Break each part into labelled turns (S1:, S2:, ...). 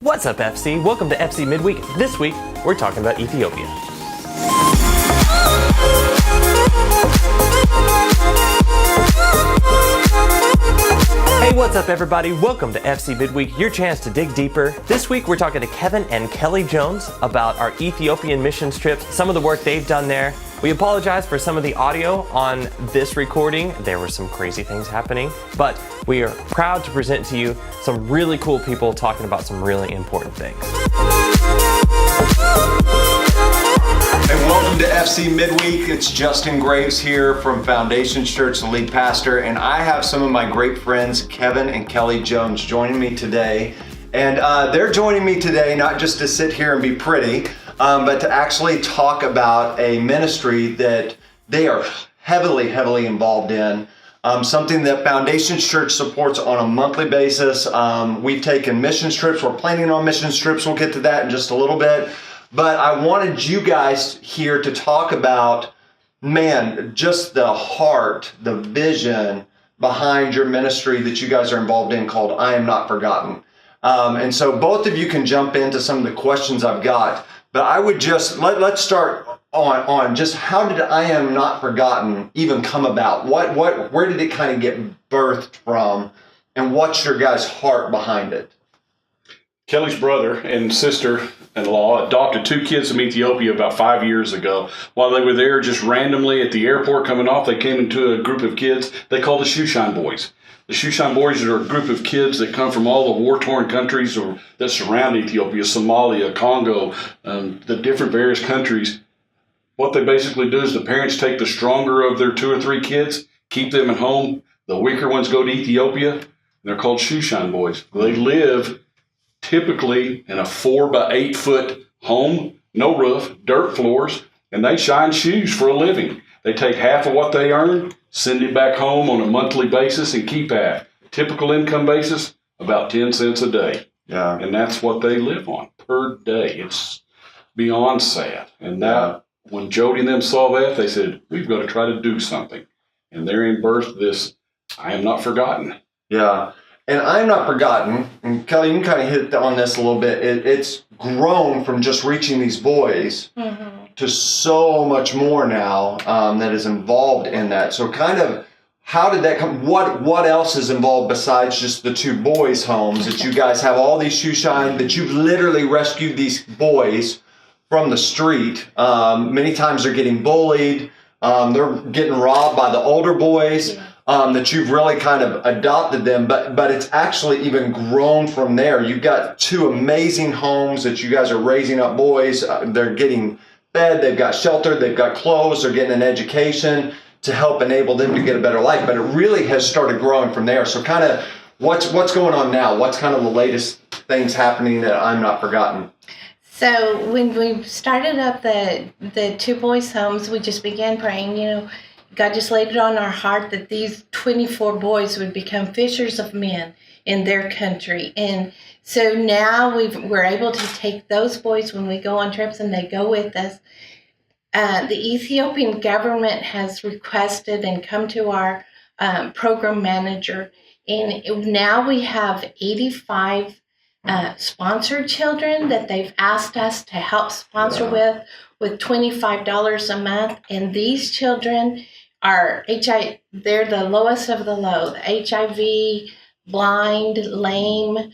S1: What's up, FC? Welcome to FC Midweek. This week, we're talking about Ethiopia. Hey, what's up, everybody? Welcome to FC Midweek, your chance to dig deeper. This week, we're talking to Kevin and Kellye Jones about our Ethiopian missions trips, some of the work they've done there. We apologize for some of the audio on this recording. There were some crazy things happening, but we are proud to present to you some really cool people talking about some really important things.
S2: Hey, welcome to FC Midweek. It's Justin Graves here from Foundation Church, the lead pastor, and I have some of my great friends, Kevin and Kellye Jones, joining me today. And they're joining me today not just to sit here and be pretty, but to actually talk about a ministry that they are heavily involved in. Something that Foundation Church supports on a monthly basis. We've taken mission trips. We're planning on mission trips. We'll get to that in just a little bit. But I wanted you guys here to talk about, just the heart, the vision behind your ministry that you guys are involved in called I Am Not Forgotten. And so both of you can jump into some of the questions I've got. But I would just, let's start on just how did I Am Not Forgotten even come about? Where did it kind of get birthed from? And what's your guys' heart behind it?
S3: Kelly's brother and sister-in-law adopted two kids from Ethiopia about 5 years ago. While they were there, just randomly at the airport coming off, they came into a group of kids they call the Shoeshine Boys. The Shoeshine Boys are a group of kids that come from all the war-torn countries that surround Ethiopia, Somalia, Congo, the different various countries. What they basically do is the parents take the stronger of their 2 or 3 kids, keep them at home. The weaker ones go to Ethiopia, and they're called Shoeshine Boys. They live typically in a 4 by 8 foot home, no roof, dirt floors, and they shine shoes for a living. They take half of what they earn, send it back home on a monthly basis, and keep half. Typical income basis, about 10 cents a day.
S2: Yeah.
S3: And that's what they live on per day. It's beyond sad. And that, when Jody and them saw that, they said, we've got to try to do something. And therein birthed this I Am Not Forgotten.
S2: Yeah. And I Am Not Forgotten, and Kellye, you can kind of hit on this a little bit. It's grown from just reaching these boys to so much more now that is involved in that. So kind of, how did that come? What else is involved besides just the 2 boys' homes that you guys have all these shoeshine, that you've literally rescued these boys from the street? Many times they're getting bullied. They're getting robbed by the older boys. Yeah. That you've really kind of adopted them, but it's actually even grown from there. You've got 2 amazing homes that you guys are raising up boys. They're getting fed, they've got shelter, they've got clothes, they're getting an education to help enable them to get a better life. But it really has started growing from there. So kind of what's going on now? What's kind of the latest things happening that I'm Not Forgotten?
S4: So when we started up the 2 boys' homes, we just began praying, God just laid it on our heart that these 24 boys would become fishers of men in their country. And so now we're able to take those boys when we go on trips and they go with us. The Ethiopian government has requested and come to our program manager. And now we have 85 sponsored children that they've asked us to help sponsor with $25 a month. And these children are they're the lowest of the low, the HIV, blind, lame,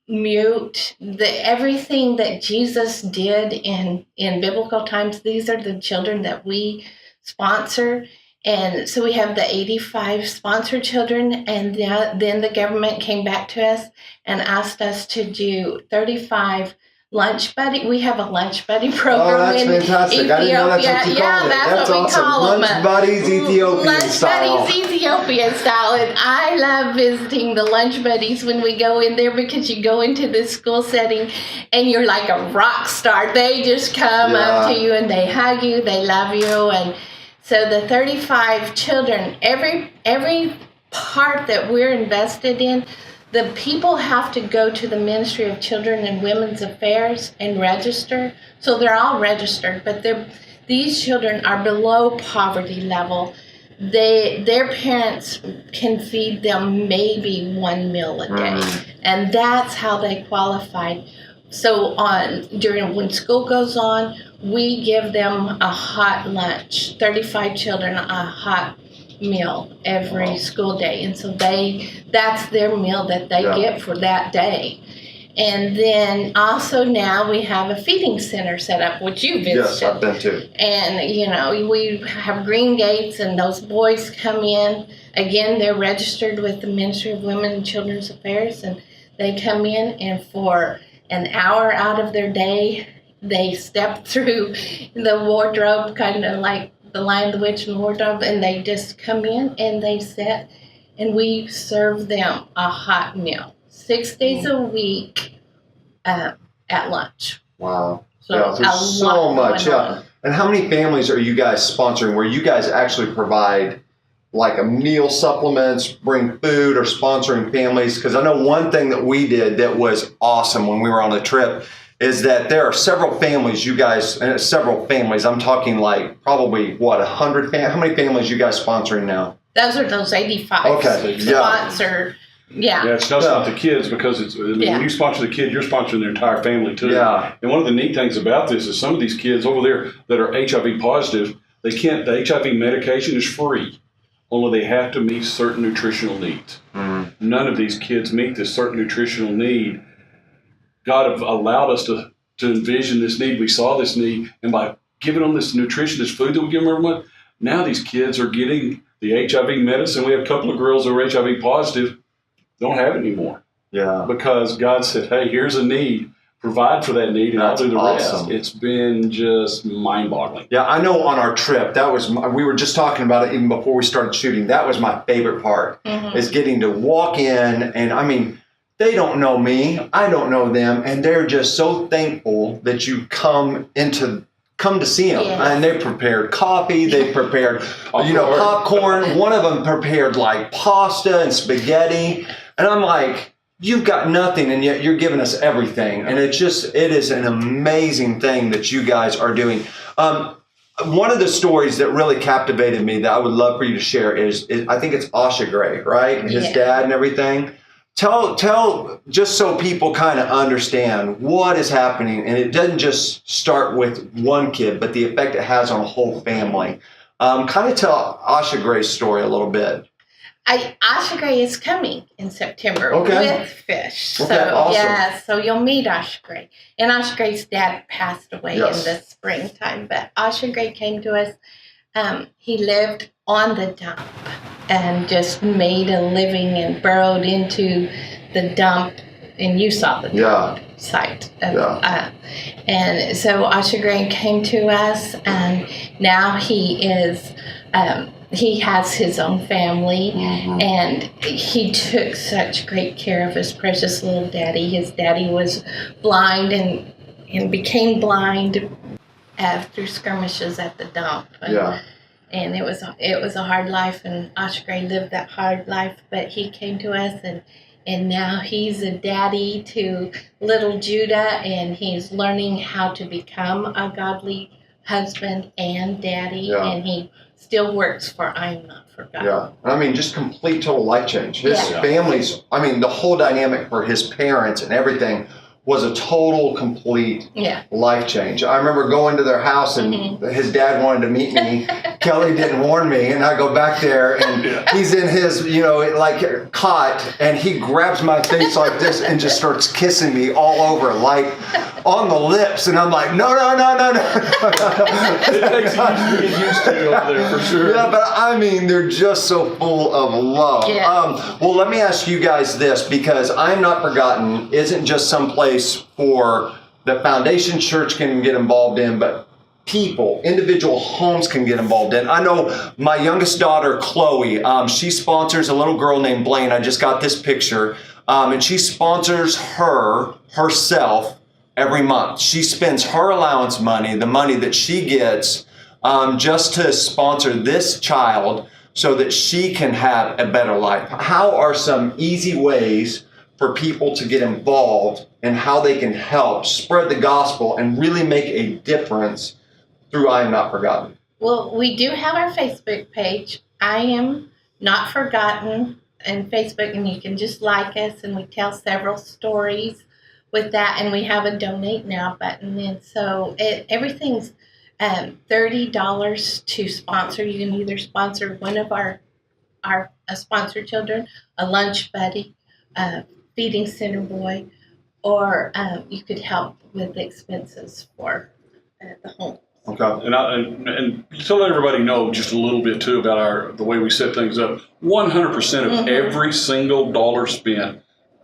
S4: mute, everything that Jesus did in biblical times. These are the children that we sponsor. And so we have the 85 sponsored children, and then the government came back to us and asked us to do 35 lunch buddy. We have a lunch buddy program.
S2: Oh, that's fantastic.
S4: Ethiopia.
S2: I didn't know that's what you called it.
S4: That's
S2: what
S4: we
S2: awesome.
S4: call them.
S2: Lunch buddies Ethiopian style.
S4: Lunch buddies Ethiopian style. And I love visiting the lunch buddies when we go in there, because you go into this school setting and you're like a rock star. They just come up to you and they hug you, they love you. And so the 35 children, every part that we're invested in, the people have to go to the Ministry of Children and Women's Affairs and register. So they're all registered, but these children are below poverty level. Their parents can feed them maybe one meal a day. And that's how they qualified. So when school goes on, we give them a hot lunch, 35 children, a hot meal every school day. And so that's their meal that they get for that day. And then also now we have a feeding center set up, which you visited.
S2: Yes, I've been too.
S4: And, we have green gates, and those boys come in. Again, they're registered with the Ministry of Women and Children's Affairs, and they come in, and for an hour out of their day, they step through the wardrobe, kind of like the Lion, the Witch, and the Wardrobe, and they just come in and they sit, and we serve them a hot meal 6 days a week at lunch.
S2: Wow.
S4: So
S2: there's so much. Yeah. And how many families are you guys sponsoring where you guys actually provide like a meal supplements, bring food, or sponsoring families? Because I know one thing that we did that was awesome when we were on the trip is that there are several families, you guys, and several families, I'm talking like probably, 100 families? How many families you guys sponsoring now?
S4: Those 85
S2: Okay.
S4: sponsor. Yeah.
S3: It's not the kids, because when you sponsor the kid, you're sponsoring their entire family too.
S2: Yeah.
S3: And one of the neat things about this is some of these kids over there that are HIV positive, the HIV medication is free. Only they have to meet certain nutritional needs. Mm-hmm. None of these kids meet this certain nutritional need. God have allowed us to envision this need. We saw this need, and by giving them this nutrition, this food that we give them every month, now these kids are getting the HIV medicine. We have a couple of girls who are HIV positive, don't have it anymore. Yeah. Because God said, hey, here's a need. Provide for that need, and I'll do the rest. It's been just mind-boggling.
S2: Yeah, I know on our trip, we were just talking about it even before we started shooting. That was my favorite part, is getting to walk in, and I mean, they don't know me, I don't know them, and they're just so thankful that you come to see them. Yes. And they prepared coffee, they prepared popcorn. One of them prepared like pasta and spaghetti, and I'm like, you've got nothing, and yet you're giving us everything. And it is an amazing thing that you guys are doing. One of the stories that really captivated me that I would love for you to share is I think it's Asha Gray, right? His dad and everything. Tell, just so people kind of understand what is happening. And it doesn't just start with one kid, but the effect it has on a whole family. Kind of tell Asha Gray's story a little bit.
S4: Asha Gray is coming in September with Fish.
S2: Okay, awesome.
S4: So you'll meet Asha Gray. And Asha Gray's dad passed away in the springtime, but Asha Gray came to us. He lived on the dump and just made a living and burrowed into the dump, and you saw the dump site. And so Asha Gray came to us, and now he is... he has his own family, and he took such great care of his precious little daddy. His daddy was blind and became blind through skirmishes at the dump. And it was a hard life, and Asha Gray lived that hard life, but he came to us, and now he's a daddy to little Judah, and he's learning how to become a godly husband and daddy, and he still works for I'm Not Forgotten.
S2: Yeah, I mean, just complete total life change. His family's, I mean, the whole dynamic for his parents and everything was a total, complete life change. I remember going to their house, and his dad wanted to meet me. Kellye didn't warn me, and I go back there, and he's in his, like cot, and he grabs my face like this and just starts kissing me all over, like on the lips, and I'm like, no.
S3: It takes you to get used to over there, for sure.
S2: Yeah, but I mean, they're just so full of love. Yeah. Well, let me ask you guys this, because I'm Not Forgotten isn't just some place for the Foundation Church can get involved in, but people, individual homes can get involved in. I know my youngest daughter, Chloe, she sponsors a little girl named Blaine. I just got this picture. And she sponsors herself every month. She spends her allowance money, the money that she gets, just to sponsor this child so that she can have a better life. How are some easy ways for people to get involved and how they can help spread the gospel and really make a difference through I Am Not Forgotten?
S4: Well, we do have our Facebook page, I Am Not Forgotten and Facebook, and you can just like us, and we tell several stories with that, and we have a donate now button. And so everything's $30 to sponsor. You can either sponsor one of our sponsored children, a lunch buddy, feeding center boy, or you could help with the expenses for the home.
S3: Okay, and to let everybody know just a little bit too about the way we set things up. 100% of every single dollar spent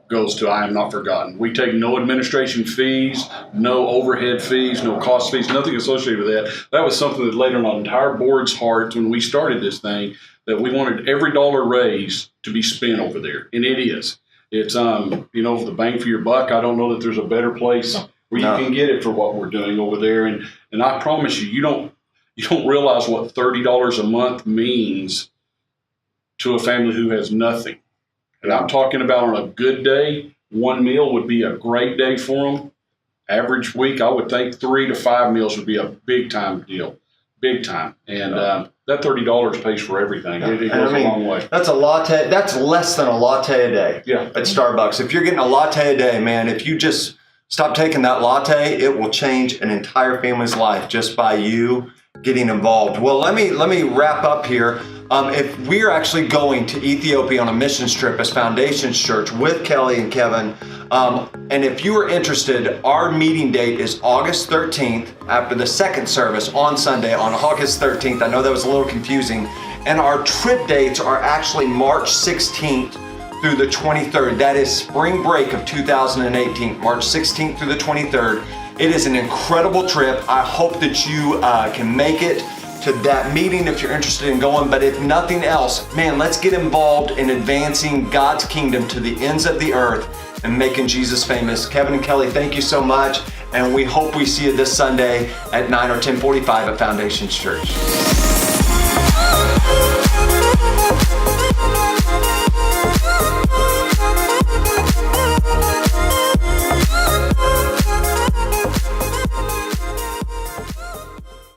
S3: goes to I Am Not Forgotten. We take no administration fees, no overhead fees, no cost fees, nothing associated with that. That was something that laid on our entire board's heart when we started this thing, that we wanted every dollar raised to be spent over there, and it is. It's for the bang for your buck. I don't know that there's a better place where you can get it for what we're doing over there. And I promise you, you don't realize what $30 a month means to a family who has nothing. And I'm talking about on a good day, one meal would be a great day for them. Average week, I would think 3 to 5 meals would be a big time deal, big time. And that $30 pays for everything. It goes a long way.
S2: That's a latte. That's less than a latte a day at Starbucks. If you're getting a latte a day, man, if you just stop taking that latte, it will change an entire family's life just by you getting involved. Well, let me wrap up here. If we're actually going to Ethiopia on a missions trip as Foundations Church with Kelly and Kevin, and if you are interested, our meeting date is August 13th after the second service on Sunday on August 13th. I know that was a little confusing. And our trip dates are actually March 16th through the 23rd. That is spring break of 2018, March 16th through the 23rd. It is an incredible trip. I hope that you can make it to that meeting if you're interested in going. But if nothing else, man, let's get involved in advancing God's kingdom to the ends of the earth and making Jesus famous. Kevin and Kelly, thank you so much. And we hope we see you this Sunday at 9 or 10:45 at Foundations Church.